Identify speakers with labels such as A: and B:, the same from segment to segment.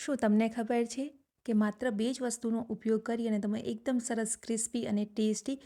A: શું તમને ખબર છે કે માત્ર 2 જ વસ્તુનો ઉપયોગ કરી અને તમે એકદમ સરસ ક્રિસ્પી અને ટેસ્ટી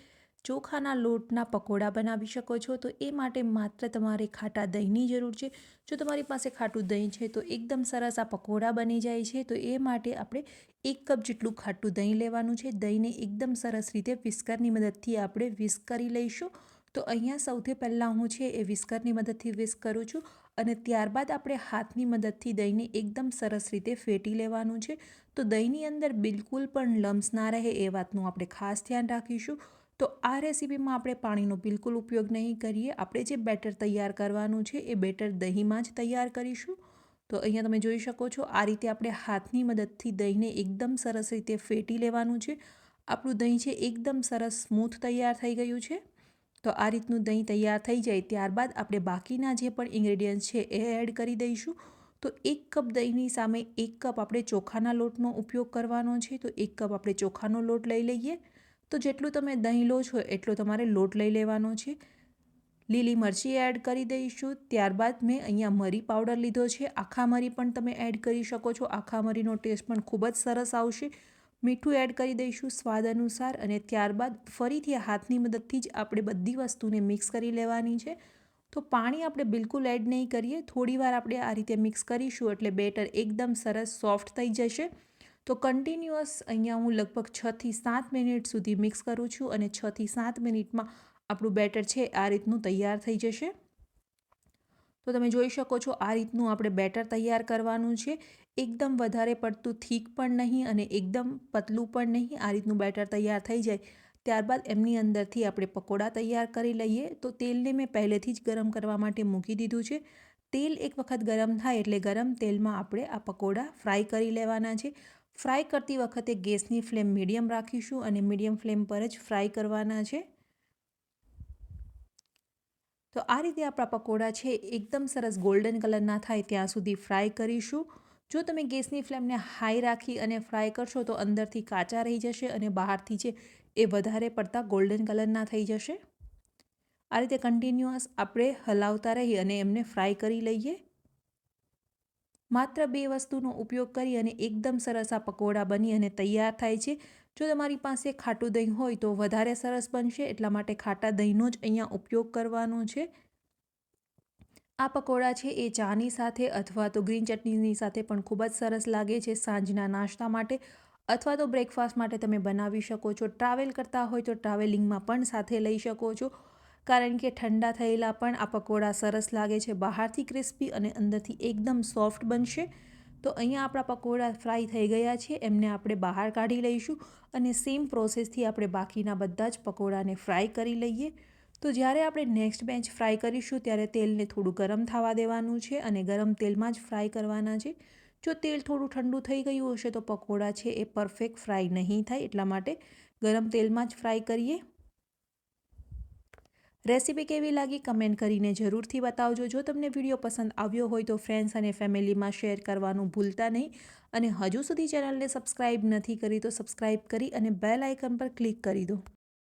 A: ચોખાના લોટના પકોડા બનાવી શકો છો? તો એ માટે માત્ર તમારે ખાટા દહીંની જરૂર છે. જો તમારી પાસે ખાટું દહીં છે તો એકદમ સરસ આ પકોડા બની જાય છે. તો એ માટે આપણે 1 કપ જેટલું ખાટું દહીં લેવાનું છે. દહીંને એકદમ સરસ રીતે વિસ્કરની મદદથી આપણે વિસ્ક કરી લઈશું. તો અહીંયા સૌથી પહેલાં હું છે એ વિસ્કરની મદદથી વિસ્ક કરું છું અને ત્યારબાદ આપણે હાથની મદદથી દહીંને એકદમ સરસ રીતે ફેટી લેવાનું છે. તો દહીંની અંદર બિલકુલ પણ લમ્સ ના રહે એ વાતનું આપણે ખાસ ધ્યાન રાખીશું. તો આ રેસીપીમાં આપણે પાણીનો બિલકુલ ઉપયોગ નહીં કરીએ. આપણે જે બેટર તૈયાર કરવાનું છે એ બેટર દહીંમાં જ તૈયાર કરીશું. તો અહીંયા તમે જોઈ શકો છો આ રીતે આપણે હાથની મદદથી દહીંને એકદમ સરસ રીતે ફેટી લેવાનું છે. આપણું દહીં છે એકદમ સરસ સ્મૂથ તૈયાર થઈ ગયું છે. તો આ રીતનું દહીં તૈયાર થઈ જાય ત્યારબાદ આપણે બાકીના જે પણ ઇન્ગ્રેડિયન્ટ્સ છે એ એડ કરી દઈશું. તો 1 કપ દહીંની સામે 1 કપ આપણે ચોખાના લોટનો ઉપયોગ કરવાનો છે. તો 1 કપ આપણે ચોખાનો લોટ લઈ લઈએ. તો જેટલું તમે દહીં લો છો એટલો તમારે લોટ લઈ લેવાનો છે. લીલી મરચી એડ કરી દઈશું. ત્યારબાદ મેં અહીંયા મરી પાવડર લીધો છે. આખા મરી પણ તમે એડ કરી શકો છો. આખા મરીનો ટેસ્ટ પણ ખૂબ જ સરસ આવશે. મીઠું એડ કરી દઈશું સ્વાદ અનુસાર અને ત્યારબાદ ફરીથી હાથની મદદથી જ આપણે બધી વસ્તુને મિક્સ કરી લેવાની છે. તો પાણી આપણે બિલકુલ એડ નહીં કરીએ. થોડીવાર આપણે આ રીતે મિક્સ કરીશું એટલે બેટર એકદમ સરસ સોફ્ટ થઈ જશે. તો કન્ટિન્યુઅસ અહીંયા હું લગભગ 6 થી 7 મિનિટ સુધી મિક્સ કરું છું અને 6 થી 7 મિનિટમાં આપણું બેટર છે આ રીતનું તૈયાર થઈ જશે. તો તમે જોઈ શકો છો આ રીતનું આપણે બેટર તૈયાર કરવાનું છે. એકદમ વધારે પડતું થીક પણ નહીં અને એકદમ પતલું પણ નહીં. આ રીતનું બેટર તૈયાર થઈ જાય ત્યારબાદ એમની અંદરથી આપણે પકોડા તૈયાર કરી લઈએ. તો તેલને મેં પહેલેથી જ ગરમ કરવા માટે મૂકી દીધું છે. તેલ એક વખત ગરમ થાય એટલે ગરમ તેલમાં આપણે આ પકોડા ફ્રાય કરી લેવાના છે. ફ્રાય કરતી વખતે ગેસની ફ્લેમ મીડિયમ રાખીશું અને મીડિયમ ફ્લેમ પર જ ફ્રાય કરવાના છે. તો આ રીતે આપણા પકોડા છે એકદમ સરસ ગોલ્ડન કલરના થાય ત્યાં સુધી ફ્રાય કરીશું. જો તમે ગેસની ફ્લેમને હાઈ રાખી અને ફ્રાય કરશો તો અંદરથી કાચા રહી જશે અને બહારથી છે એ વધારે પડતા ગોલ્ડન કલરના થઈ જશે. આ રીતે કન્ટિન્યુઅસ આપણે હલાવતા રહી અને એમને ફ્રાય કરી લઈએ. માત્ર 2 વસ્તુનો ઉપયોગ કરી અને એકદમ સરસ આ પકોડા બની અને તૈયાર થાય છે. જો તમારી પાસે ખાટું દહીં હોય તો વધારે સરસ બનશે. એટલા માટે ખાટા દહીંનો જ અહીંયા ઉપયોગ કરવાનો છે. આ પકોડા છે એ ચાની સાથે અથવા તો ગ્રીન ચટણીની સાથે પણ ખૂબ જ સરસ લાગે છે. સાંજના નાસ્તા માટે અથવા તો બ્રેકફાસ્ટ માટે તમે બનાવી શકો છો. ટ્રાવેલ કરતા હોય તો ટ્રાવેલિંગમાં પણ સાથે લઈ શકો છો. કારણ કે ઠંડા થયેલા પણ આ પકોડા સરસ લાગે છે. બહારથી ક્રિસ્પી અને અંદરથી એકદમ સોફ્ટ બનશે. તો અહીંયા આપણા પકોડા ફ્રાય થઈ ગયા છે. એમને આપણે બહાર કાઢી લઈશું અને સેમ પ્રોસેસથી આપણે બાકીના બધા જ પકોડાને ફ્રાય કરી લઈએ. તો જ્યારે આપણે નેક્સ્ટ બેચ ફ્રાય કરીશું ત્યારે તેલને થોડું ગરમ થવા દેવાનું છે અને ગરમ તેલમાં જ ફ્રાય કરવાના છે. જો તેલ થોડું ઠંડુ થઈ ગયું હશે તો પકોડા છે એ પરફેક્ટ ફ્રાય નહીં થાય. એટલા માટે ગરમ તેલમાં જ ફ્રાય કરીએ. રેસીપી કેવી લાગી કમેન્ટ કરીને જરૂરથી બતાવજો. જો તમને વિડીયો પસંદ આવ્યો હોય તો ફ્રેન્ડ્સ અને ફેમિલીમાં શેર કરવાનું ભૂલતા નહીં. અને હજુ સુધી ચેનલને સબસ્ક્રાઈબ નથી કરી તો સબસ્ક્રાઈબ કરી અને બેલ આઇકન પર ક્લિક કરી દો.